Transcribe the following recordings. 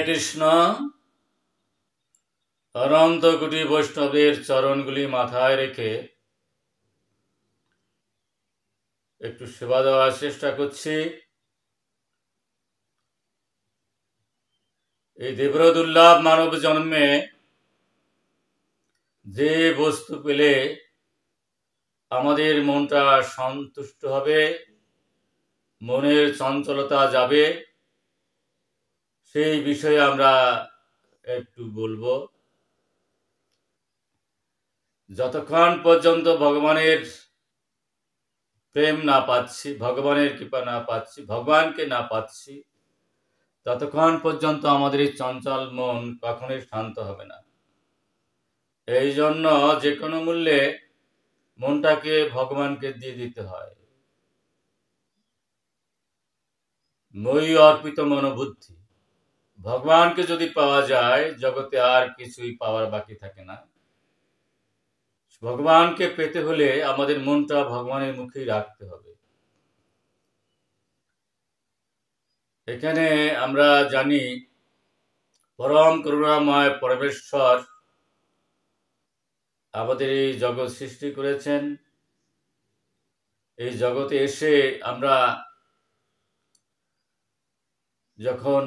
কৃষ্ণ। অনন্ত কোটি বৈষ্ণবের চরণগুলি মাথায় রেখে একটু সেবা দেওয়ার চেষ্টা করছি। এই দেবদুর্লভ মানব জন্মে যে বস্তু পেলে আমাদের মনটা সন্তুষ্ট হবে, মনের চঞ্চলতা যাবে, সেই বিষয়ে আমরা একটু বলবো। যতক্ষণ পর্যন্ত ভগবানের প্রেম না পাচ্ছি, ভগবানের কৃপা না পাচ্ছি, ভগবানকে না পাচ্ছি, ততক্ষণ পর্যন্ত আমাদের এই চঞ্চল মন কখনোই শান্ত হবে না। এই জন্য যে কোনো মূল্যে মনটাকে ভগবানকে দিয়ে দিতে হয়। মই অর্পিত মনোবুদ্ধি, ভগবানকে যদি পাওয়া যায় জগতে আর কিছুই পাওয়ার বাকি থাকে না। ভগবানকে পেতে হলে আমাদের মনটা ভগবানের মুখেই রাখতে হবে। এখানে আমরা জানি পরম করুণাময় পরমেশ্বর আমাদের এই জগৎ সৃষ্টি করেছেন। এই জগতে এসে আমরা যখন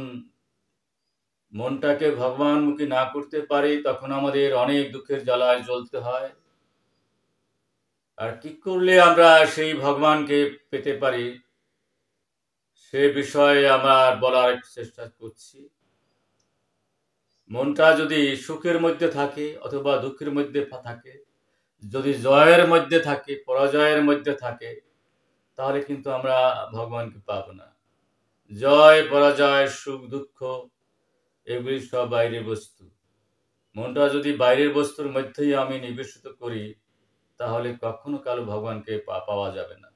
মনটাকে ভগবানমুখী না করতে পারি তখন আমাদের অনেক দুঃখের জ্বালায় জ্বলতে হয়। আর কি করলে আমরা সেই ভগবানকে পেতে পারি সে বিষয়ে আমার বলার চেষ্টা করছি। মনটা যদি সুখের মধ্যে থাকে অথবা দুঃখের মধ্যে থাকে, যদি জয়ের মধ্যে থাকে পরাজয়ের মধ্যে থাকে, তাহলে কিন্তু আমরা ভগবানকে পাব না। জয় পরাজয় সুখ দুঃখ এগুলি সব বাইরের বস্তু। মনটা যদি বাইরের বস্তুর মধ্যেই আমি নিবেশিত করি তাহলে কখনো কালো ভগবানকে পাওয়া যাবে না।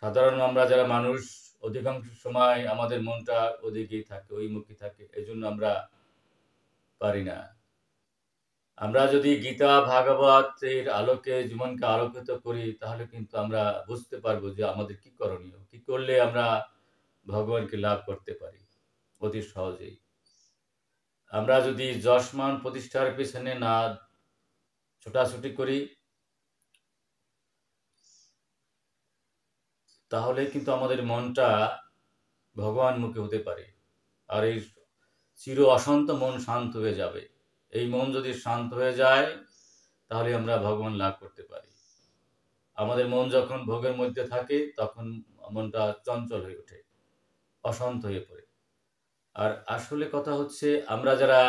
সাধারণ আমরা যারা মানুষ অধিকাংশ সময় আমাদের মনটা ওদিকেই থাকে, ওই মুখী থাকে, এই জন্য আমরা পারি না। আমরা যদি গীতা ভাগবতের আলোকে জীবনকে আলোকিত করি তাহলে কিন্তু আমরা বুঝতে পারবো যে আমাদের কি করণীয়, কি করলে আমরা ভগবানকে লাভ করতে পারি অতি সহজেই। আমরা যদি যশমান প্রতিষ্ঠার পেছনে না ছোটাছুটি করি তাহলে কিন্তু আমাদের মনটা ভগবান মুখে হতে পারে। আর এই চির অশান্ত মন শান্ত হয়ে যাবে। এই মন যদি শান্ত হয়ে যায় তাহলে আমরা ভগবান লাভ করতে পারি। আমাদের মন যখন ভোগের মধ্যে থাকে তখন মনটা চঞ্চল হয়ে ওঠে, অশান্ত হয়ে পড়ে। আর আসলে কথা হচ্ছে আমরা যারা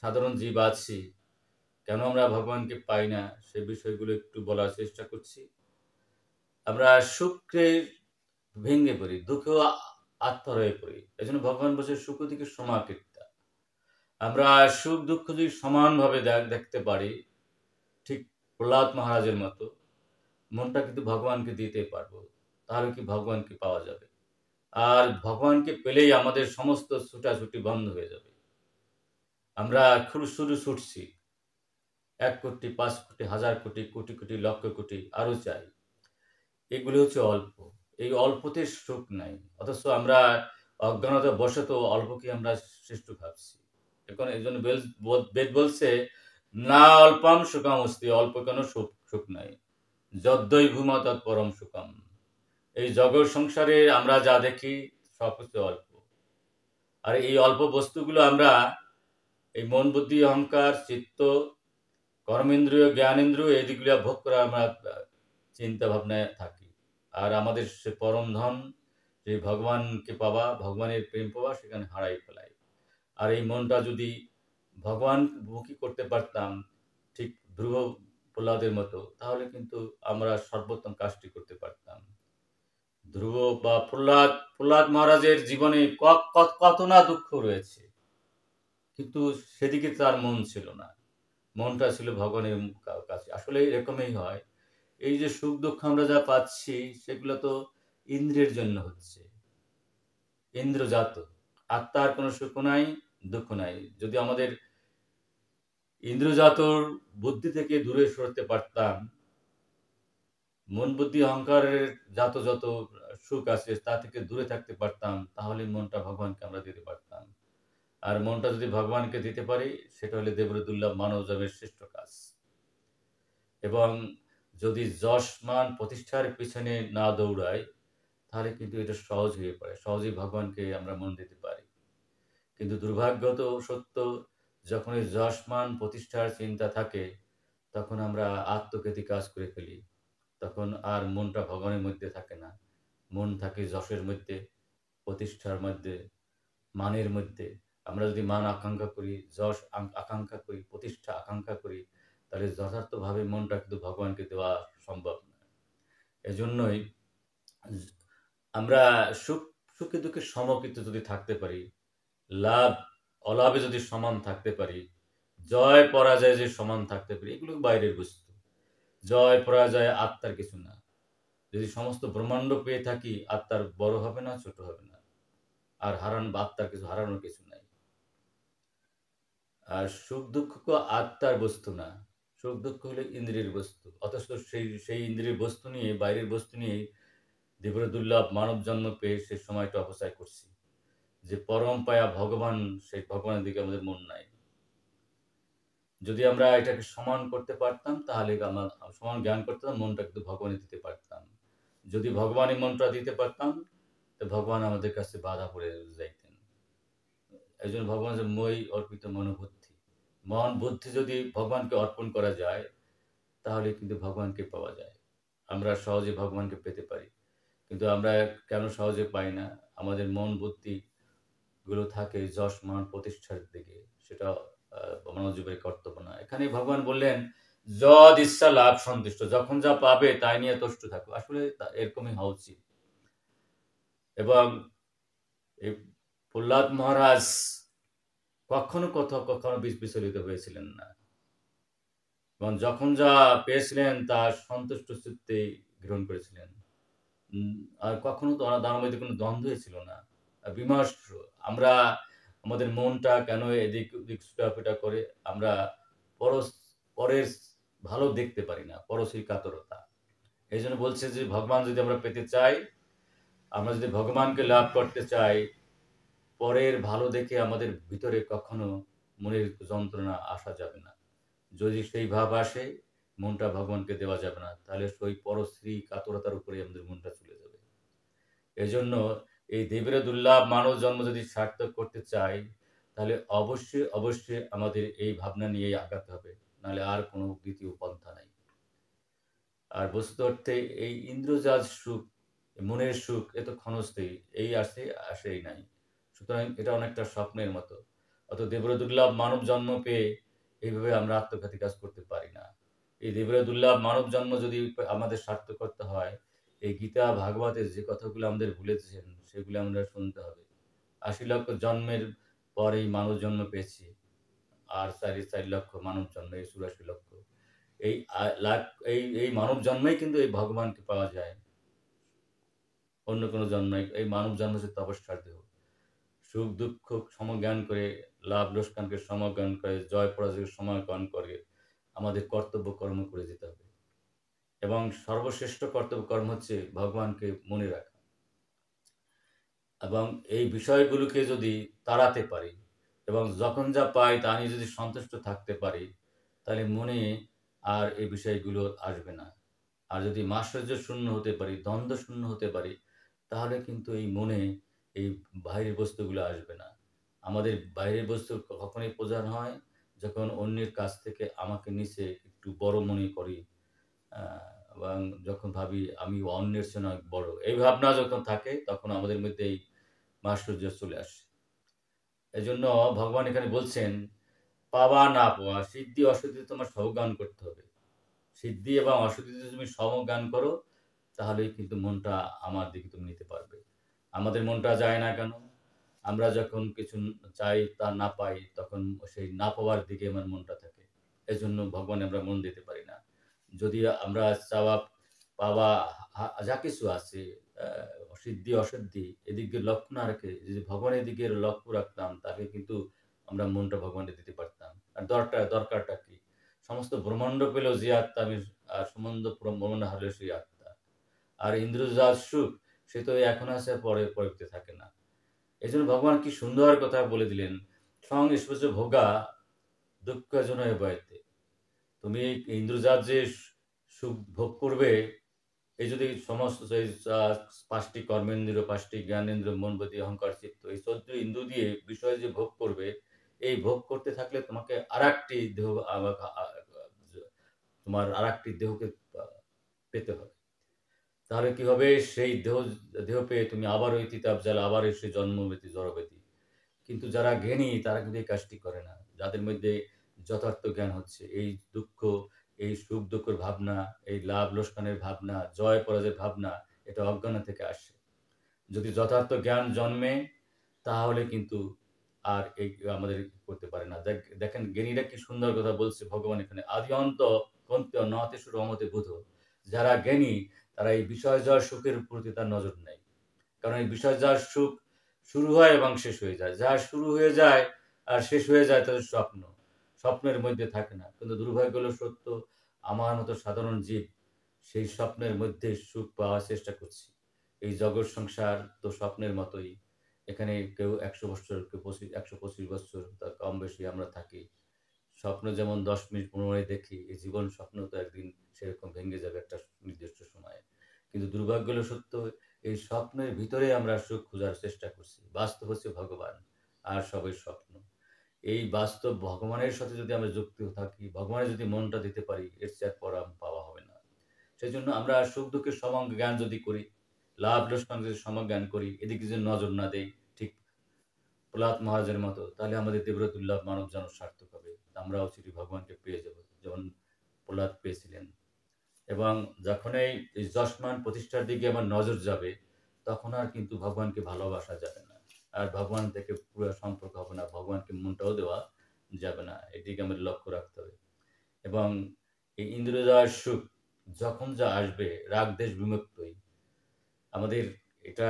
সাধারণ জীব আছি কেন আমরা ভগবানকে পাই না সে বিষয়গুলো একটু বলার চেষ্টা করছি। আমরা সুখে ভেঙে পড়ি, দুঃখেও আত্মহারা হয়ে পড়ি। এই জন্য ভগবান বলছে সুখ দিকে সমাকৃতা। আমরা সুখ দুঃখ যদি সমানভাবে দেখতে পারি, ঠিক প্রহ্লাদ মহারাজের মতো, মনটা কিন্তু ভগবানকে দিতে পারবো, তাহলে কি ভগবানকে পাওয়া যাবে। আর ভগবানকে পেলেই আমাদের সমস্ত ছুটাছুটি বন্ধ হয়ে যাবে। আমরা শুধু ছুটছি 1 কোটি 5 কোটি 1000 কোটি কোটি কোটি লক্ষ কোটি আরো চাই। এগুলো হচ্ছে অল্প। এই অল্পতে সুখ নাই, অথচ আমরা অজ্ঞানতা বশত অল্পকে আমরা শ্রেষ্ঠ ভাবছি। এখন এই জন্য বেদ বলছে না অল্পম সুখম অস্তি, অল্প কেন সুখ নাই, যদ্দৈ ভূমা তৎ পরম সুখম। এই জগৎ সংসারে আমরা যা দেখি সব কিছু অল্প। আর এই অল্প বস্তুগুলো আমরা এই মন বুদ্ধি অহংকার চিত্ত কর্মেন্দ্রিয় জ্ঞানেন্দ্রিয় এই দিকগুলো ভোগ করে আমরা চিন্তা ভাবনায় থাকি। আর আমাদের সে পরম ধন যে ভগবানকে পাওয়া, ভগবানের প্রেম পাওয়া, সেখানে হারাই ফেলাই। আর এই মনটা যদি ভগবান মুখী করতে পারতাম ঠিক ধ্রুব প্রহ্লাদের মতো, তাহলে কিন্তু আমরা সর্বোত্তম কাজটি করতে পারতাম। ধ্রুব বা প্রহ্লাদ মহারাজের জীবনে কত না দুঃখ রয়েছে, কিন্তু সেদিকে তার মন ছিল না, মনটা ছিল ভগবানের কাছে। আসলে এরকমই হয়। এই যে সুখ দুঃখ আমরা যা পাচ্ছি সেগুলো তো ইন্দ্রিয়ের জন্য হচ্ছে, ইন্দ্রজাত। আত্মার কোনো সুখ নাই, দুঃখ নাই। যদি আমাদের ইন্দ্রজাতর বুদ্ধি থেকে দূরে সরতে পারতাম, মন বুদ্ধি অহংকারের যত যত সুখ আছে তা থেকে দূরে থাকতে পারতাম, তাহলে মনটা ভগবানকে আমরা দিতে পারতাম। আর মনটা যদি ভগবানকে দিতে পারি, সেটা হলে দেবের দুর্লভ মানবজন্মের শ্রেষ্ঠ কাজ। এবং যদি যশ মান প্রতিষ্ঠার পিছনে না দৌড়াই, তাহলে কিন্তু এটা সহজ হয়ে পড়ে, সহজেই ভগবানকে আমরা মন দিতে পারি। কিন্তু দুর্ভাগ্যত সত্য, যখন এই যশ মান প্রতিষ্ঠার চিন্তা থাকে, তখন আমরা আত্মঘাতী কাজ করে ফেলি। তখন আর মনটা ভগবানের মধ্যে থাকে না, মন থাকে যশের মধ্যে, প্রতিষ্ঠার মধ্যে, মানের মধ্যে। আমরা যদি মান আকাঙ্ক্ষা করি, যশ আকাঙ্ক্ষা করি, প্রতিষ্ঠা আকাঙ্ক্ষা করি, তাহলে যথার্থভাবে মনটা কিন্তু ভগবানকে দেওয়া সম্ভব নয়। এজন্যই আমরা সুখে দুঃখে সমকিত যদি থাকতে পারি, লাভ অলাভে যদি সমান থাকতে পারি, জয় পরাজয় যে সমান থাকতে পারি, এগুলো বাইরের বস্তু। জয় পরাজয় আত্মার কিছু না। যদি সমস্ত ব্রহ্মাণ্ড পেয়ে থাকি, আত্মার বড় হবে না, ছোট হবে না। আর আত্মার কিছু হারানোর কিছু নাই। আর সুখ দুঃখ আত্মার বস্তু না, সুখ দুঃখ হলে ইন্দ্রিয়ের বস্তু। অথচ সেই ইন্দ্রিয়ের বস্তু নিয়ে, বাইরের বস্তু নিয়ে দেবের দুর্লভ মানব জন্ম পেয়ে সে সময়টা অপচয় করছি। যে পরম পায়া ভগবান, সেই ভগবানের দিকে আমাদের মন নাই। যদি আমরা এটাকে সমান করতে পারতাম, তাহলে আমরা সমান জ্ঞান করতাম, মনটা কিন্তু ভগবানে দিতে পারতাম। যদি ভগবানের মনটা দিতে পারতাম, তো ভগবান আমাদের কাছে বাধা পড়ে যাইতেন। এই জন্য ভগবান যে মই অর্পিত মনোবুদ্ধি, মন বুদ্ধি যদি ভগবানকে অর্পণ করা যায়, তাহলে কিন্তু ভগবানকে পাওয়া যায়। আমরা সহজে ভগবানকে পেতে পারি। কিন্তু আমরা কেন সহজে পাই না? আমাদের মন বুদ্ধি গুলো থাকে যশ মান প্রতিষ্ঠার দিকে, সেটা মানবজীবনের কর্তব্য না। এখানে ভগবান বললেন, যদ ইচ্ছা লাভ সন্তুষ্ট, যখন যা পাবে তাই নিয়ে তুষ্ট থাকো। আসলে এরকমই হওয়া উচিত। এবং এই প্রহ্লাদ মহারাজ কখনো বিচলিত হয়েছিলেন না, এবং যখন যা পেয়েছিলেন তা সন্তুষ্ট চিত্তে গ্রহণ করেছিলেন। আর কখনো তো তার মধ্যে কোনো দ্বন্দ্বই ছিল না, বিমর্ষ। আমরা আমাদের মনটা কেন এদিক ওদিক ছুটাফেটা করে, আমরা পরের ভালো দেখতে পারি না, পরশ্রী কাতরতা। এই জন্য বলছে যে ভগবান যদি আমরা পেতে চাই, আমরা যদি ভগবানকে লাভ করতে চাই, পরের ভালো দেখে আমাদের ভিতরে কখনো মনের যন্ত্রণা আসা যাবে না। যদি সেই ভাব আসে, মনটা ভগবানকে দেওয়া যাবে না, তাহলে সেই পরশ্রী কাতরতার উপরে আমাদের মনটা চলে যাবে। এজন্য এই দেবের দুর্লভ মানব জন্ম যদি সার্থক করতে চাই, তাহলে অবশ্যই অবশ্যই আমাদের এই ভাবনা নিয়েই আগাতে হবে, নাহলে আর কোনো দ্বিতীয় পন্থা নাই। আর বস্তু অর্থে এই ইন্দ্রজাল সুখ, মনের সুখ, এ তো ক্ষণস্থায়ী, এই আসেই নাই। সুতরাং এটা অনেকটা স্বপ্নের মতো। অত দেবের দুর্লভ মানব জন্ম পেয়ে এইভাবে আমরা আত্মঘাতী কাজ করতে পারি না। এই দেবের দুর্লভ মানব জন্ম যদি আমাদের সার্থক করতে হয়, এই গীতা ভাগবতের যে কথাগুলো আমাদের বলেছেন, সেগুলো আমরা শুনতে হবে। ৮০ লক্ষ জন্মের পর এই মানব জন্ম পেয়েছি, আর ৪.৪ লক্ষ মানব জন্ম, এই ৮৪ লক্ষ। এই এই মানব জন্মেই কিন্তু এই ভগবানকে পাওয়া যায়। অন্য কোনো জন্মে এই মানব জন্ম হচ্ছে তপস্যার দেহ। সুখ দুঃখ সমজ্ঞান করে, লাভ লোকসানকে সমজ্ঞান করে, জয় পরাজয়কে সমজ্ঞান করে আমাদের কর্তব্য কর্ম করে যেতে হবে। এবং সর্বশ্রেষ্ঠ কর্তব্য কর্ম হচ্ছে ভগবানকে মনে রাখা। এবং এই বিষয়গুলোকে যদি তাড়াতে পারি, এবং যখন যা পাই তা নিয়ে যদি সন্তুষ্ট থাকতে পারি, তাহলে মনে আর এই বিষয়গুলো আসবে না। আর যদি মাৎসর্য শূন্য হতে পারি, দ্বন্দ্ব শূন্য হতে পারি, তাহলে কিন্তু এই মনে এই বাইরের বস্তুগুলো আসবে না। আমাদের বাইরের বস্তু কখনই প্রয়োজন হয় যখন অন্যের কাছ থেকে আমাকে নিচে একটু বড় মনে করি, এবং যখন ভাবি আমি অন্যের চেয়ে অনেক বড়, এই ভাবনা যখন থাকে, তখন আমাদের মধ্যে এই মাৎসর্য চলে আসে। এজন্য ভগবান এখানে বলছেন, পাওয়া না পাওয়া, সিদ্ধি অসিদ্ধি তোমার সমজ্ঞান করতে হবে। সিদ্ধি এবং অসিদ্ধি যদি তুমি সমজ্ঞান করো, তাহলেই কিন্তু মনটা আমার দিকে তুমি নিতে পারবে। আমাদের মনটা যায় না কেন? আমরা যখন কিছু চাই তা না পাই, তখন সেই না পাওয়ার দিকে আমার মনটা থাকে। এজন্য ভগবানে আমরা মন দিতে পারি না। যদি আমরা চাওয়া পাওয়া যা কিছু আছে, সিদ্ধি অসিদ্ধি এদিক দিয়ে লক্ষ্য না রেখে যদি ভগবানের দিকে লক্ষ্য রাখতাম, তাহলে কিন্তু আমরা মনটা ভগবানকে দিতে পারতাম। আর দরকারটা কি? সমস্ত ব্রহ্মাণ্ড পেলেও যে আত্মা, আমি সমস্ত ব্রহ্মাণ্ড হারলেও সেই আত্মা। আর ইন্দ্রজাত সুখ সে তো এখন আছে, পরে পরবর্তী থাকে না। এই জন্য ভগবান কি সুন্দর কথা বলে দিলেন, সংস্পর্শ ভোগা দুঃখজনয় বয়তে। তুমি ইন্দ্রজাত যে সুখ ভোগ করবে, এই যদি সমস্ত এই 5টি কর্মেন্দ্রিয়, 5টি জ্ঞানেন্দ্রিয়, মন, বুদ্ধি, অহংকার, চিত্ত, এই 14 ইন্দ্রিয় দিয়ে বিষয় যে ভোগ করবে, এই ভোগ করতে থাকলে তোমাকে আরেকটি দেহ তোমার আরেকটি দেহকে পেতে হবে। তাহলে কি হবে, সেই দেহ পেয়ে তুমি আবার ওই তিতাব জাল, আবার এসে জন্মব্যাধি, জড়ব্যাধি। কিন্তু যারা জ্ঞানী তারা কিন্তু এই কাজটি করে না। যাদের মধ্যে যথার্থ জ্ঞান হচ্ছে, এই দুঃখ, এই সুখ দুঃখের ভাবনা, এই লাভ লোকসানের ভাবনা, জয় পরাজয়ের ভাবনা, এটা অজ্ঞান থেকে আসে। যদি যথার্থ জ্ঞান জন্মে তাহলে কিন্তু আর এই আমাদের করতে পারে না। দেখেন জ্ঞানীরা কি সুন্দর কথা বলছে ভগবান এখানে, আদি অন্ত কন্ত্য নতেষু রমতে বুধ। যারা জ্ঞানী তারা এই বিষয় যার সুখের প্রতি তার নজর নেই। কারণ এই বিষয় যার সুখ শুরু হয় এবং শেষ হয়ে যায়, যা শুরু হয়ে যায় আর শেষ হয়ে যায় তাদের স্বপ্ন, স্বপ্নের মধ্যে থাকে না। কিন্তু দুর্ভাগ্য হলো সত্য, আমার মতো সাধারণ জীব সেই স্বপ্নের মধ্যে সুখ পাওয়ার চেষ্টা করছি। এই জগৎ সংসার তো স্বপ্নের মতোই। এখানে কেউ 100 বছর, কেউ 125 বছর, তার কম বেশি আমরা থাকি। স্বপ্ন যেমন 10 মিনিট 15 মিনিট দেখি, এই জীবন স্বপ্ন তো একদিন সেরকম ভেঙে যাবে একটা নির্দিষ্ট সময়ে। কিন্তু দুর্ভাগ্য হলো সত্য, এই স্বপ্নের ভিতরে আমরা সুখ খোঁজার চেষ্টা করছি। বাস্তব হচ্ছে ভগবান, আর সবই স্বপ্ন। এই বাস্তব ভগবানের সাথে যদি আমরা যুক্ত থাকি, ভগবানের যদি মনটা দিতে পারি, এর চেয়ে পরাম পাওয়া হবে না। সেই জন্য আমরা সুখ দুঃখের সম জ্ঞান যদি করি, লাভ লোকসান যদি সম জ্ঞান করি, এদিকে যদি নজর না দেই, ঠিক প্রহ্লাদ মহারাজের মতো, তাহলে আমাদের দেবরা দুর্লভ মানব জন্ম সার্থক হবে। আমরাও সেটি ভগবানকে পেয়ে যাব, যেমন প্রহ্লাদ পেয়েছিলেন। এবং যখন এই যশমান প্রতিষ্ঠার দিকে আমার নজর যাবে, তখন আর কিন্তু ভগবানকে ভালোবাসা যাবে না, আর ভগবান থেকে পুরো সম্পর্ক হবে না, ভগবানকে মনটাও দেওয়া যাবে না। এদিকে আমাদের লক্ষ্য রাখতে হবে। এবং এই ইন্দ্রিয় সুখ যখন যা আসবে, রাগ দেশ বিমুক্তই আমাদের এটা,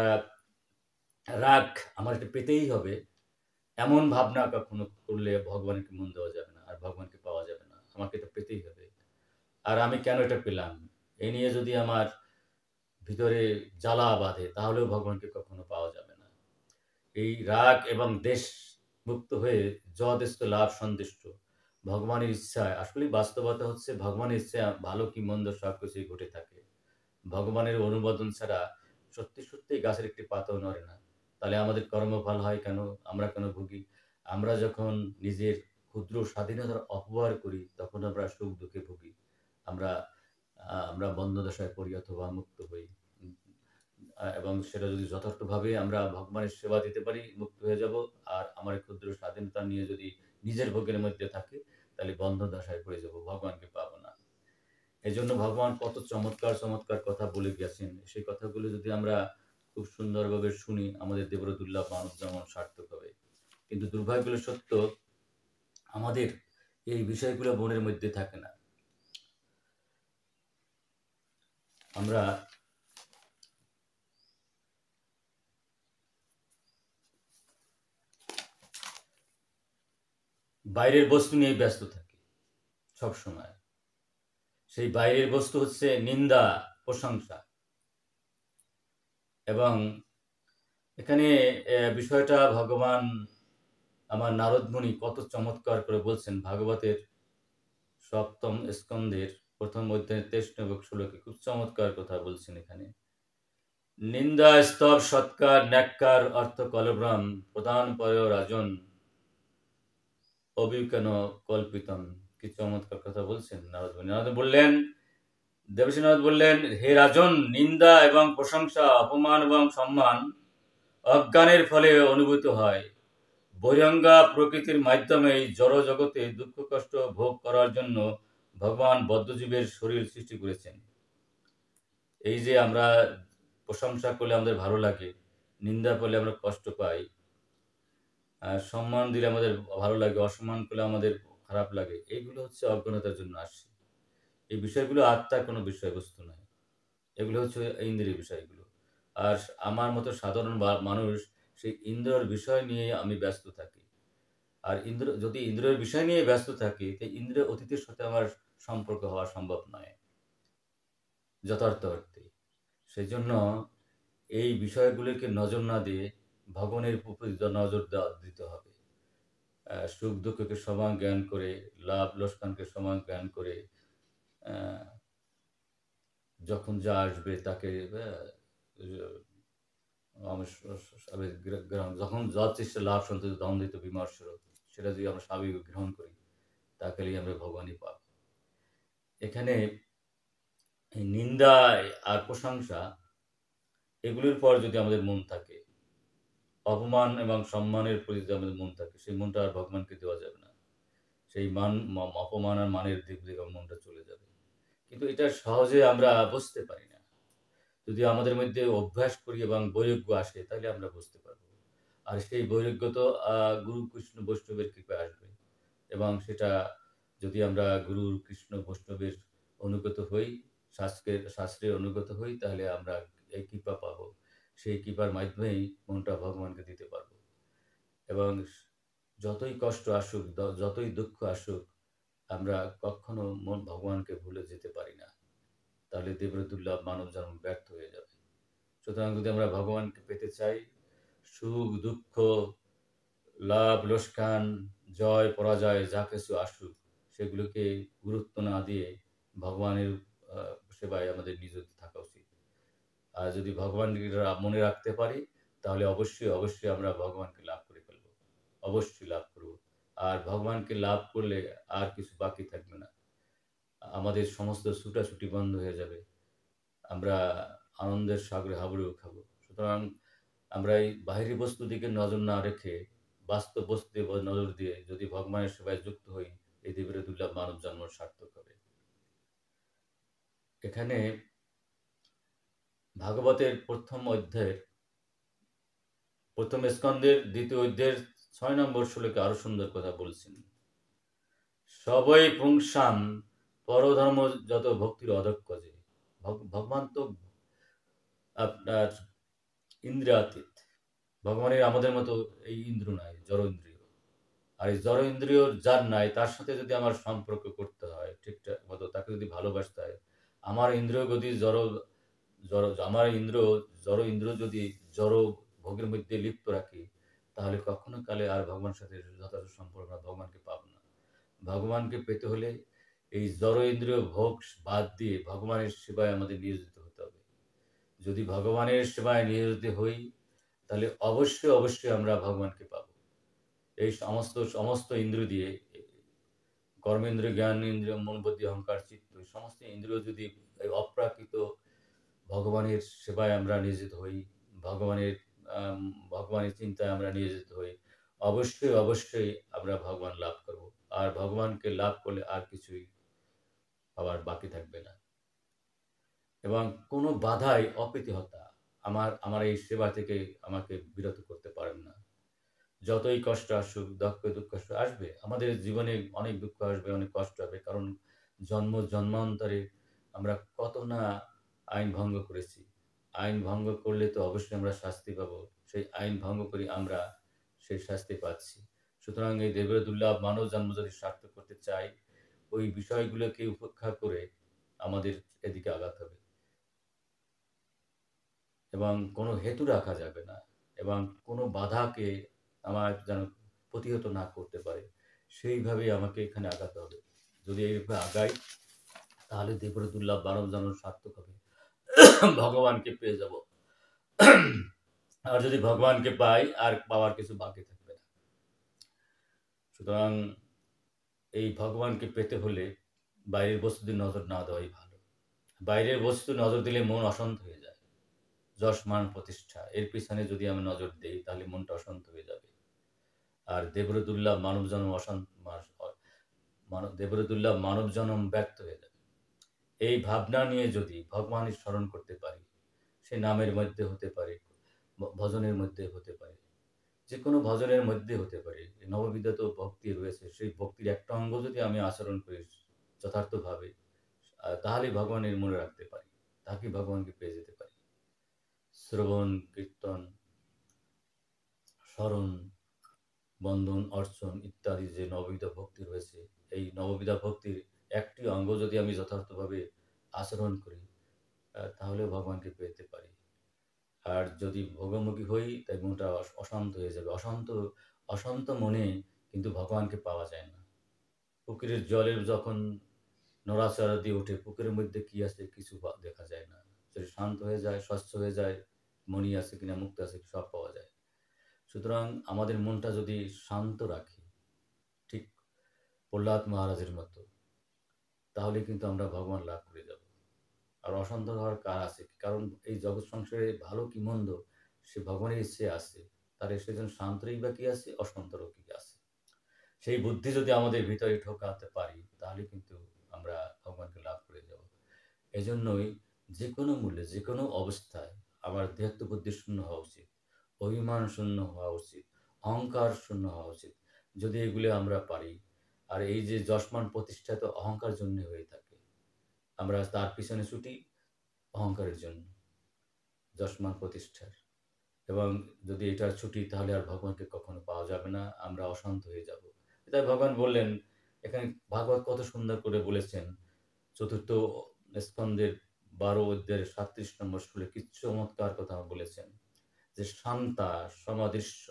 রাগ আমার এটা পেতেই হবে, এমন ভাবনা কখনো করলে ভগবানকে মন দেওয়া যাবে না, আর ভগবানকে পাওয়া যাবে না। আমাকে এটা পেতেই হবে। আর আমি কেন এটা পেলাম, এই নিয়ে যদি আমার ভিতরে জ্বালা বাঁধে, তাহলেও ভগবানকে কখনো পাওয়া যাবে না। এই রাগ এবং দেশ মুক্ত হয়ে যদেষ্ট লাভ সন্তুষ্ট ভগবানের ইচ্ছায়, আসলে বাস্তবতা হচ্ছে ভগবানের ইচ্ছা ভালো কি মন্দ সব কিছুই ঘটে থাকে। ভগবানের অনুমোদন ছাড়া সত্যি সত্যি গাছের একটি পাতাও নড়ে না। তাহলে আমাদের কর্মফল হয় কেন, আমরা কেন ভুগি? আমরা যখন নিজের ক্ষুদ্র স্বাধীনতার অপব্যবহার করি, তখন আমরা সুখ দুঃখে ভুগি। আমরা আমরা বন্ধদশায় পড়ি অথবা মুক্ত হই। এবং সেটা যদি যথার্থভাবে আমরা ভগবানের সেবা দিতে পারি, মুক্ত হয়ে যাব। আর আমার এই ক্ষুদ্র স্বাধীনতা নিয়ে যদি নিজের ভোগের মধ্যে থাকি, তাহলে বন্ধদশায় পড়ে যাব, ভগবানকে পাবো না। এজন্য ভগবান কত চমৎকার চমৎকার কথা বলে গেছেন। সেই কথাগুলো যদি আমরা খুব সুন্দরভাবে শুনি, আমাদের দেবর দুর্লভ মানব জন্ম সার্থক হবে। কিন্তু দুর্ভাগ্য হলো সত্য, আমাদের এই বিষয়গুলো মনের মধ্যে থাকে না। আমরা বাইরের বস্তু নিয়ে ব্যস্ত থাকি সব সময়। সেই বাইরের বস্তু হচ্ছে নিন্দা, প্রশংসা। এবং এখানে বিষয়টা ভগবান আমার নারদ মুনি কত চমৎকার করে বলছেন ভাগবতের 7ম স্কন্ধের 1ম অধ্যায়ের 23 শ্লোকে, খুব চমৎকার কথা বলছেন এখানে। নিন্দা স্তব সৎকার ন্যাক্কার অর্থ কলভ্রম প্রধান পয় রাজন অবিকেন কল্পিতম। কি চমৎকার কথা বলছেন নারদ মুনি। নারদ বললেন, দেবর্ষি নারদ বললেন, হে রাজন, নিন্দা এবং প্রশংসা, অপমান এবং সম্মান অজ্ঞানের ফলে অনুভূত হয়। বহিরঙ্গা প্রকৃতির মাধ্যমে এই জড় জগতে দুঃখ কষ্ট ভোগ করার জন্য ভগবান বদ্ধজীবের শরীর সৃষ্টি করেছেন। এই যে আমরা প্রশংসা করলে আমাদের ভালো লাগে, নিন্দা করলে আমরা কষ্ট পাই, সম্মান দিলে আমাদের ভালো লাগে, অসম্মান করলে আমাদের খারাপ লাগে, এইগুলো হচ্ছে অজ্ঞানতার জন্য আসে। এই বিষয়গুলো আত্মার কোনো বিষয়বস্তু নয়, এগুলো হচ্ছে ইন্দ্রিয় বিষয়গুলো। আর আমার মতো সাধারণ মানুষ সেই ইন্দ্রিয়র বিষয় নিয়ে আমি ব্যস্ত থাকি। আর যদি ইন্দ্রিয়ের বিষয় নিয়ে ব্যস্ত থাকি, তো ইন্দ্রিয় অতীতের সাথে আমার সম্পর্ক হওয়া সম্ভব নয় যথার্থ অর্থে। সেই জন্য এই বিষয়গুলিকে নজর না দিয়ে ভগবানের প্রতি নজর দিতে হবে। সুখ দুঃখকে সমান জ্ঞান করে, লাভ লোকসানকে সমান জ্ঞান করে, যখন যা আসবে তাকে যখন যা চেষ্টা লাভ সন্তোষ দ্বন্দ্বিত বিমর্ষ, সেটা যদি আমরা স্বাভাবিক গ্রহণ করি, তাহলেই আমরা ভগবানই পাব। এখানে নিন্দা আর প্রশংসা এগুলির পর যদি আমাদের মন থাকে, অপমান এবং সম্মানের প্রতি যদি আমাদের মন থাকে, সেই মনটা আর ভগবানকে দেওয়া যাবে না। সেই অপমান আর মানের দিক থেকে মনটা চলে যাবে। কিন্তু এটা সহজে আমরা বুঝতে পারি না। যদি আমাদের মধ্যে অভ্যাস করি এবং বৈরাগ্য আসে, তাহলে আমরা বুঝতে পারবো। আর সেই বৈরাগ্য তো গুরু কৃষ্ণ বৈষ্ণবের কৃপায় আসবে, এবং সেটা যদি আমরা গুরু কৃষ্ণ বৈষ্ণবের অনুগত হই, শাস্ত্রের অনুগত হই, তাহলে আমরা এই কৃপা পাবো। সেই কৃপার মাধ্যমেই মনটা ভগবানকে দিতে পারবো। এবং যতই কষ্ট আসুক, যতই দুঃখ আসুক, আমরা কখনো মন ভগবানকে ভুলে যেতে পারি না। তাহলে দেবের দুর্লভ মানব জন্ম ব্যর্থ হয়ে যাবে। সুতরাং যদি আমরা ভগবানকে পেতে চাই, সুখ দুঃখ, লাভ লোকসান, জয় পরাজয় যা কিছু আসুক, সেগুলোকে গুরুত্ব না দিয়ে ভগবানের সেবায় আমাদের নিয়োজিত থাকা উচিত। আর যদি ভগবানকে মনে রাখতে পারি, তাহলে অবশ্যই আমরা ভগবানকে লাভ করে ফেলব, অবশ্যই লাভ করব। আর ভগবানকে লাভ করলে আর কিছু বাকি থাকবে না। আমাদের সমস্ত ছুটাছুটি বন্ধ হয়ে যাবে, আমরা আনন্দের সাগরে হাবুডুবু খাবো। সুতরাং আমরা এই বাহিরি বস্তুর দিকে নজর না রেখে বাস্তব বস্তুতে নজর দিয়ে যদি ভগবানের সেবায় যুক্ত হই, এই দেবের দুর্লভ মানব জন্ম সার্থক হবে। এখানে ভাগবতের প্রথম স্কন্ধের 2য় অধ্যায়ের 6 নম্বর শ্লোকে আরো সুন্দর কথা বলছেন। সবই পুংসাম পরধর্ম যত ভক্তির অদক্ষ যে। ভগবান তো আপনার ইন্দ্রিয়াতীত। ভগবানের আমাদের মতো এই ইন্দ্র নাই, জড় ইন্দ্রিয়। আর এই জড় ইন্দ্রিয় যার নাই, তার সাথে যদি আমার সম্পর্ক করতে হয় ঠিকঠাক মতো, তাকে যদি ভালোবাসতে হয়, আমার ইন্দ্রিয় যদি জড় ইন্দ্র যদি জড় ভোগের মধ্যে লিপ্ত রাখি, তাহলে কখনো কালে আর ভগবানের সাথে যথাযথ সম্পর্ক না, ভগবানকে পাবো না। ভগবানকে পেতে হলে এই জড় ইন্দ্রিয় ভোগ বাদ দিয়ে ভগবানের সেবায় আমাদের নিয়োজিত হতে হবে। যদি ভগবানের সেবায় নিয়োজিত হই, তাহলে অবশ্যই আমরা ভগবানকে পাব। এই সমস্ত ইন্দ্রিয় দিয়ে, কর্মেন্দ্রিয়, জ্ঞান ইন্দ্রিয়, মন বুদ্ধি অহংকার চিত্ত, সমস্ত ইন্দ্রিয় যদি অপ্রাকৃত ভগবানের সেবায় আমরা নিয়োজিত হই, ভগবানের চিন্তায় আমরা নিয়োজিত হই, অবশ্যই আমরা ভগবান লাভ করব। আর ভগবানকে লাভ করলে আর কিছুই আবার বাকি থাকবে না। এবং কোনো বাধাই অপ্রতিহতা আমার এই সেবা থেকে আমাকে বিরত করতে পারেন না। যতই কষ্ট আসুক, দুঃখ আসবে, আমাদের জীবনে অনেক দুঃখ আসবে, অনেক কষ্ট হবে। কারণ জন্মান্তরে আমরা কত না আইন ভঙ্গ করেছি। আইন ভঙ্গ করলে তো অবশ্যই আমরা শাস্তি পাবো। সেই আইন ভঙ্গ করে আমরা সেই শাস্তি পাচ্ছি। সুতরাং এই দেবের দুর্লভ মানব জন্ম যদি সার্থক করতে চাই, ওই বিষয়গুলোকে উপেক্ষা করে আমাদের এদিকে আগাতে হবে, এবং কোনো হেতু রাখা যাবে না, এবং কোনো বাধাকে আমার যেন প্রতিহত না করতে পারে, সেইভাবেই আমাকে এখানে আগাতে হবে। যদি এইভাবে আগাই, তাহলে দেবের দুর্লভ মানব জন্ম সার্থক হবে, ভগবানকে পেয়ে যাব। আর যদি ভগবানকে পাই, আর পাওয়ার কিছু বাকি থাকবে না। সুতরাং এই ভগবানকে পেতে হলে বাইরের বস্তুতে নজর না দেওয়াই ভালো। বাইরের বস্তু নজর দিলে মন অশান্ত হয়ে যায়। যশ মান প্রতিষ্ঠা এর পিছনে যদি আমি নজর দিই, তাহলে মনটা অশান্ত হয়ে যাবে। আর দেবের দুর্লভ মানব জন্ম ব্যর্থ হয়ে যাবে। এই ভাবনা নিয়ে যদি ভগবানের স্মরণ করতে পারি, সে নামের মধ্যে হতে পারে, ভজনের মধ্যে হতে পারে, যে কোনো ভজনের মধ্যে হতে পারে। নববিধা তো ভক্তি রয়েছে, সেই ভক্তির একটা অঙ্গ যদি আমি আচরণ করি যথার্থভাবে, তাহলে ভগবানের মনে রাখতে পারি, তাকে ভগবানকে পেয়ে যেতে পারি। শ্রবণ কীর্তন, স্মরণ, বন্ধন, অর্চন ইত্যাদি যে নববিধা ভক্তি রয়েছে, এই নববিধা ভক্তির একটি অঙ্গ যদি আমি যথার্থভাবে আচরণ করি, তাহলে ভগবানকে পেতে পারি। আর যদি ভোগমুখী হই তাই মনটা অশান্ত হয়ে যাবে। অশান্ত মনে কিন্তু ভগবানকে পাওয়া যায় না। পুকুরের জলের যখন নড়াচড়া দিয়ে ওঠে, পুকুরের মধ্যে কি আছে কিছু দেখা যায় না। যদি শান্ত হয়ে যায়, স্বচ্ছ হয়ে যায়, মণি আছে কিনা, মুক্ত আছে কি সব পাওয়া যায়। সুতরাং আমাদের মনটা যদি শান্ত রাখি, ঠিক প্রহ্লাদ মহারাজের মতো, তাহলে কিন্তু আমরা ভগবান লাভ করে যাব। আর অশান্ত হওয়ার কার আছে? কারণ এই জগৎ সংসারে ভালো কি মন্দ সে ভগবানের ইচ্ছে আছে। তার সেজন শান্তরই বা কি আছে, অশান্তরও কি আছে। সেই বুদ্ধি যদি আমাদের ভিতরে ঢোকাতে পারি তাহলে কিন্তু আমরা ভগবানকে লাভ করে যাব। এজন্যই যেকোনো মূল্যে, যেকোনো অবস্থায় আমার দেহত্ববুদ্ধি শূন্য হওয়া উচিত, অভিমান শূন্য হওয়া উচিত, অহংকার শূন্য হওয়া উচিত। যদি এগুলো আমরা পারি, আর এই যে যশমান প্রতিষ্ঠা তো অহংকার জন্য হয়ে থাকে। আমরা তার পিছনে ছুটি অহংকারের জন্য, যশমান প্রতিষ্ঠার। এবং যদি এটার ছুটি তাহলে আর ভগবানকে কখনো পাওয়া যাবে না, আমরা অশান্ত হয়ে যাব। তাই ভগবান বললেন, এখানে ভাগবত কত সুন্দর করে বলেছেন, চতুর্থ স্কন্ধের 12 অধ্যায়ের 37 নম্বর শ্লোকে কি চমৎকার কথা বলেছেন যে শান্তা সমাদৃশ্য।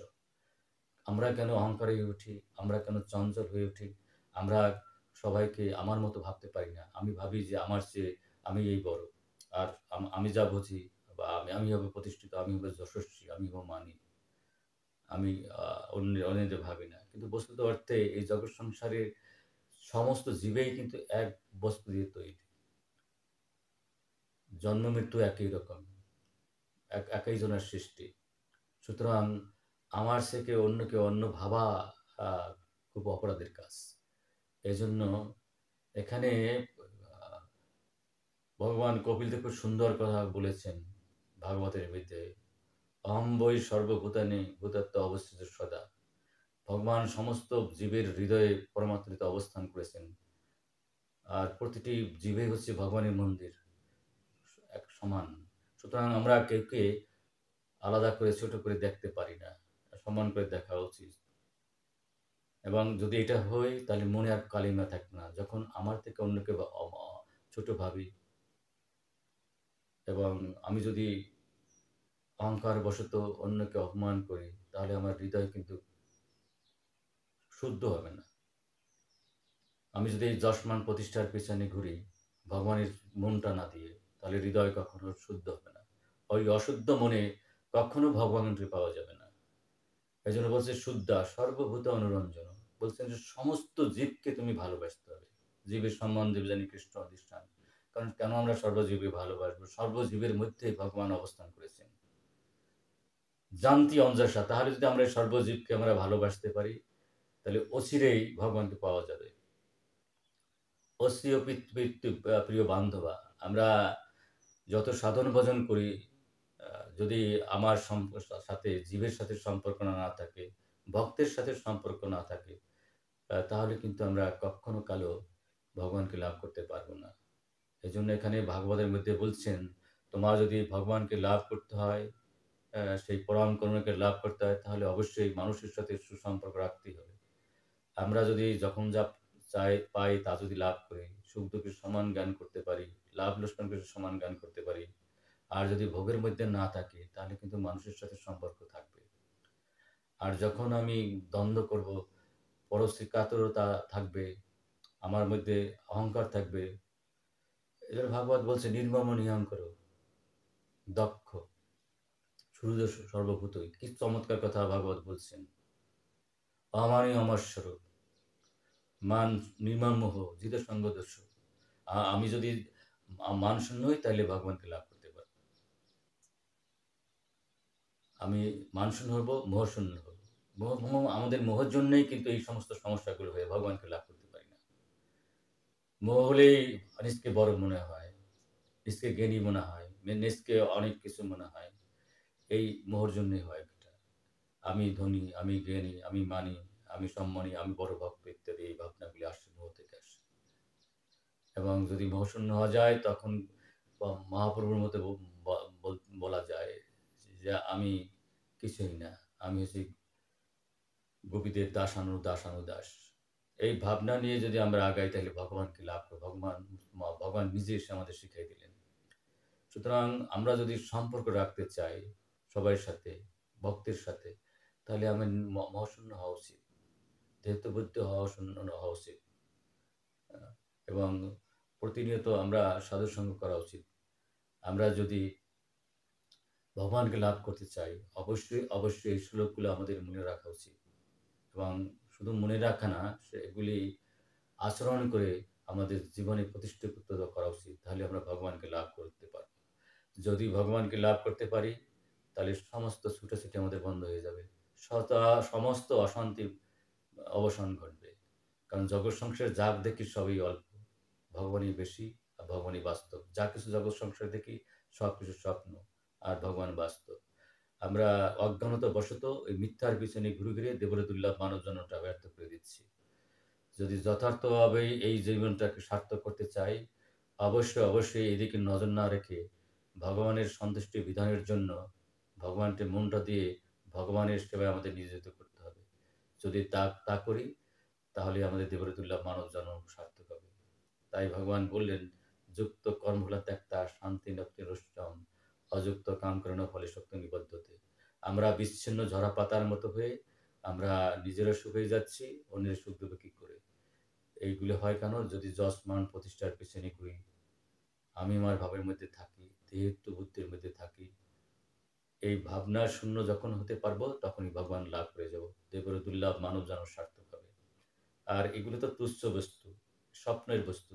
আমরা কেন অহংকারী হয়ে উঠি? আমরা কেন চঞ্চল হয়ে উঠি? আমরা সবাইকে আমার মতো ভাবতে পারি না। আমি ভাবি যে আমার চেয়ে আমি এই বড়। আর আমি যা বুঝি বা আমি হবো প্রতিষ্ঠিত, আমি হবো যশস্বী, আমি হবো মানি। আমি অন্যদের ভাবি না। কিন্তু বস্তুত অর্থে এই জগৎ সংসারের সমস্ত জীবেই কিন্তু এক বস্তু দিয়ে তৈরি। জন্ম মৃত্যু একই রকম, একই জনের সৃষ্টি। সুতরাং আমার থেকে অন্যকে অন্য ভাবা খুব অপরাধের কাজ। এজন্য এখানে ভগবান কপিলদেব খুব সুন্দর কথা বলেছেন ভাগবতের মধ্যে, অহম বৈ সর্বভূতানি ভূতাত্ম অবস্থিত সদা। ভগবান সমস্ত জীবের হৃদয়ে পরমাত্মাতে অবস্থান করেছেন। আর প্রতিটি জীবে হচ্ছে ভগবানের মন্দির, এক সমান। সুতরাং আমরা কেউকে আলাদা করে ছোট করে দেখতে পারি না, সমান করে দেখা উচিত। এবং যদি এটা হয় তাহলে মনে আর কালিমা থাকবে না। যখন আমার থেকে অন্যকে ছোট ভাবি এবং আমি যদি অহংকার বশত অন্যকে অপমান করি তাহলে আমার হৃদয় কিন্তু শুদ্ধ হবে না। আমি যদি এই যশমান প্রতিষ্ঠার পেছনে ঘুরি ভগবানের মনটা না দিয়ে, তাহলে হৃদয় কখনো শুদ্ধ হবে না। ওই অশুদ্ধ মনে কখনো ভগবানকে পাওয়া যাবে না। এই জন্য বলছে শুদ্ধা সর্বভূত অনুরঞ্জন, বলছেন যে সমস্ত জীবকে তুমি ভালোবাসতে হবে। জীবের সম্বন্ধে জানি কৃষ্ণ অধিষ্ঠান। কারণ কেন আমরা সর্বজীবে ভালোবাসবো? সর্বজীবের মধ্যে ভগবান অবস্থান করেছেন। জানতি অঞ্জসা, তাহলে যদি আমরা সর্বজীবকে আমরা ভালোবাসতে পারি তাহলে অচিরেই ভগবানকে পাওয়া যাবে। অশ্রীয় প্রিয় বান্ধবা, আমরা যত সাধন ভজন করি, যদি আমার সাথে জীবের সাথে সম্পর্ক না থাকে, ভক্তের সাথে সম্পর্ক না থাকে, তাহলে কিন্তু আমরা কখনো কালো ভগবানকে লাভ করতে পারবো না। এই জন্য এখানে ভাগবতের মধ্যে বলছেন, তোমার যদি ভগবানকে লাভ করতে হয়, সেই পরম করুণাকে লাভ করতে হয়, তাহলে অবশ্যই মানুষের সাথে সুসম্পর্ক রাখতেই হবে। আমরা যদি যখন যা পাই তা যদি লাভ করি, সুখ দুঃখের সমান জ্ঞান করতে পারি, লাভ লোকসানের সমান জ্ঞান করতে পারি, আর যদি ভোগের মধ্যে না থাকে তাহলে কিন্তু মানুষের সাথে সম্পর্ক থাকবে। আর যখন আমি দ্বন্দ্ব করব, পরশ্রী কাতরতা থাকবে, আমার মধ্যে অহংকার থাকবে। এজন্য ভাগবত বলছে নির্মম নিয়ঙ্কর দক্ষ সূর্য সর্বভূতই। কি চমৎকার কথা ভাগবত বলছেন। অমানি অমর স্বরূপ মান নির্মম মোহ জিত সঙ্গ দস্যু। আমি যদি মান শূন্য হই তাহলে ভগবানকে লাভ করতে পারবো। আমি মান শূন্য হবো, মোহ শূন্য হবো। আমাদের মোহের জন্যই কিন্তু এই সমস্ত সমস্যাগুলো হয়ে ভগবানকে লাভ করতে পারি না। মোহ হলেই নিজকে বড় মনে হয়, নিজকে জ্ঞানী মনে হয়, নিজকে অনেক কিছু মনে হয়। এই মোহর জন্যই হয় এটা। আমি ধনী, আমি জ্ঞানী, আমি মানি, আমি সম্মানী, আমি বড় ভক্ত ইত্যাদি এই ভাবনাগুলি আসে মোহ থেকে আসে। এবং যদি মোহশূন্য হওয়া যায় তখন মহাপ্রভুর মতো বলা যায় যে আমি কিছুই না, আমি হচ্ছি গোপীদের দাসানুদাস। এই ভাবনা নিয়ে যদি আমরা আগাই তাহলে ভগবানকে লাভ করব। ভগবান নিজে এসে আমাদের শিখিয়ে দিলেন সুতরাং আমরা যদি সম্পর্ক রাখতে চাই সবার সাথে, ভক্তের সাথে, তাহলে আমি মহাশূন্য হওয়া উচিত, দেহবুদ্ধি শূন্য হওয়া উচিত। এবং প্রতিনিয়ত আমরা সাধুসঙ্গ করা উচিত। আমরা যদি ভগবানকে লাভ করতে চাই, অবশ্যই এই শ্লোকগুলো আমাদের মনে রাখা উচিত। এবং শুধু মনে রাখা না, সেগুলি আচরণ করে আমাদের জীবনে প্রতিষ্ঠিত করা উচিত। তাহলে আমরা ভগবানকে লাভ করতে পারব। যদি ভগবানকে লাভ করতে পারি, তাহলে সমস্ত ছুটাছুটি আমাদের বন্ধ হয়ে যাবে। সমস্ত অশান্তির অবসান ঘটবে। কারণ জগৎ সংসারে যা দেখি সবই অল্প, ভগবানই বেশি, আর ভগবানই বাস্তব। যা কিছু জগৎ সংসারে দেখি সব কিছু স্বপ্ন, আর ভগবান বাস্তব। আমরা অজ্ঞানতাবশত ওই মিথ্যার পিছনে ঘুরে ঘুরে দেবরে দুর্লভ মানব জন্মটা ব্যর্থ করে দিচ্ছি। যদি যথার্থভাবে এই জীবনটাকে সার্থক করতে চাই, অবশ্যই এদিকে নজর না রেখে ভগবানের সন্তুষ্টি বিধানের জন্য ভগবানকে মনটা দিয়ে ভগবানের সেবায় আমাদের নিয়োজিত করতে হবে। যদি তা করি, তাহলে আমাদের দেবরে দুর্লভ মানব জন্ম সার্থক হবে। তাই ভগবান বললেন, যুক্ত কর্মফলা ত্যক্তা শান্তি নপ্তিরুষ্টম অযুক্ত কাম করেন ফলে শক্তি নিবদ্ধতে। আমরা বিচ্ছিন্ন ঝরা পাতার মতো হয়ে আমরা নিজেরা সুখ হয়ে যাচ্ছি, অন্যের সুখ দেবো কি করে? এইগুলো হয় কেন? যদি যশ মান প্রতিষ্ঠার পেছনে ঘুরি, আমি আমার ভাবের মধ্যে থাকি, দেহেত্ব বুদ্ধির মধ্যে থাকি, এই ভাবনার শূন্য যখন হতে পারবো, তখনই ভগবান লাভ করে যাব। দেবর দুর্লভ মানব জন্ম সার্থক হবে। আর এগুলো তো তুচ্ছ বস্তু, স্বপ্নের বস্তু।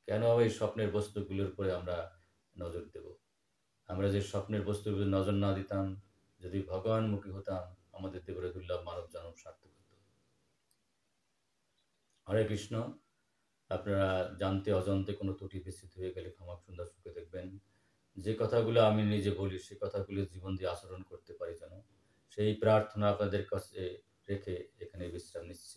কেন এই স্বপ্নের বস্তুগুলোর উপরে আমরা নজর দেব? আমরা যে স্বপ্নের বস্তুগুলো নজর না দিতাম, যদি ভগবানমুখী হতাম, আমাদের দেবরে দুর্লভ মানব জন্ম সার্থক হতো। হরে কৃষ্ণ। আপনারা জানতে অজান্তে কোনো ত্রুটি বিস্তৃত হয়ে গেলে ক্ষমা সুন্দর সুখে দেখবেন। যে কথাগুলো আমি নিজে বলি, সে কথাগুলো জীবন দিয়ে আচরণ করতে পারি যেন, সেই প্রার্থনা আপনাদের কাছে রেখে এখানে বিশ্রাম নিচ্ছি।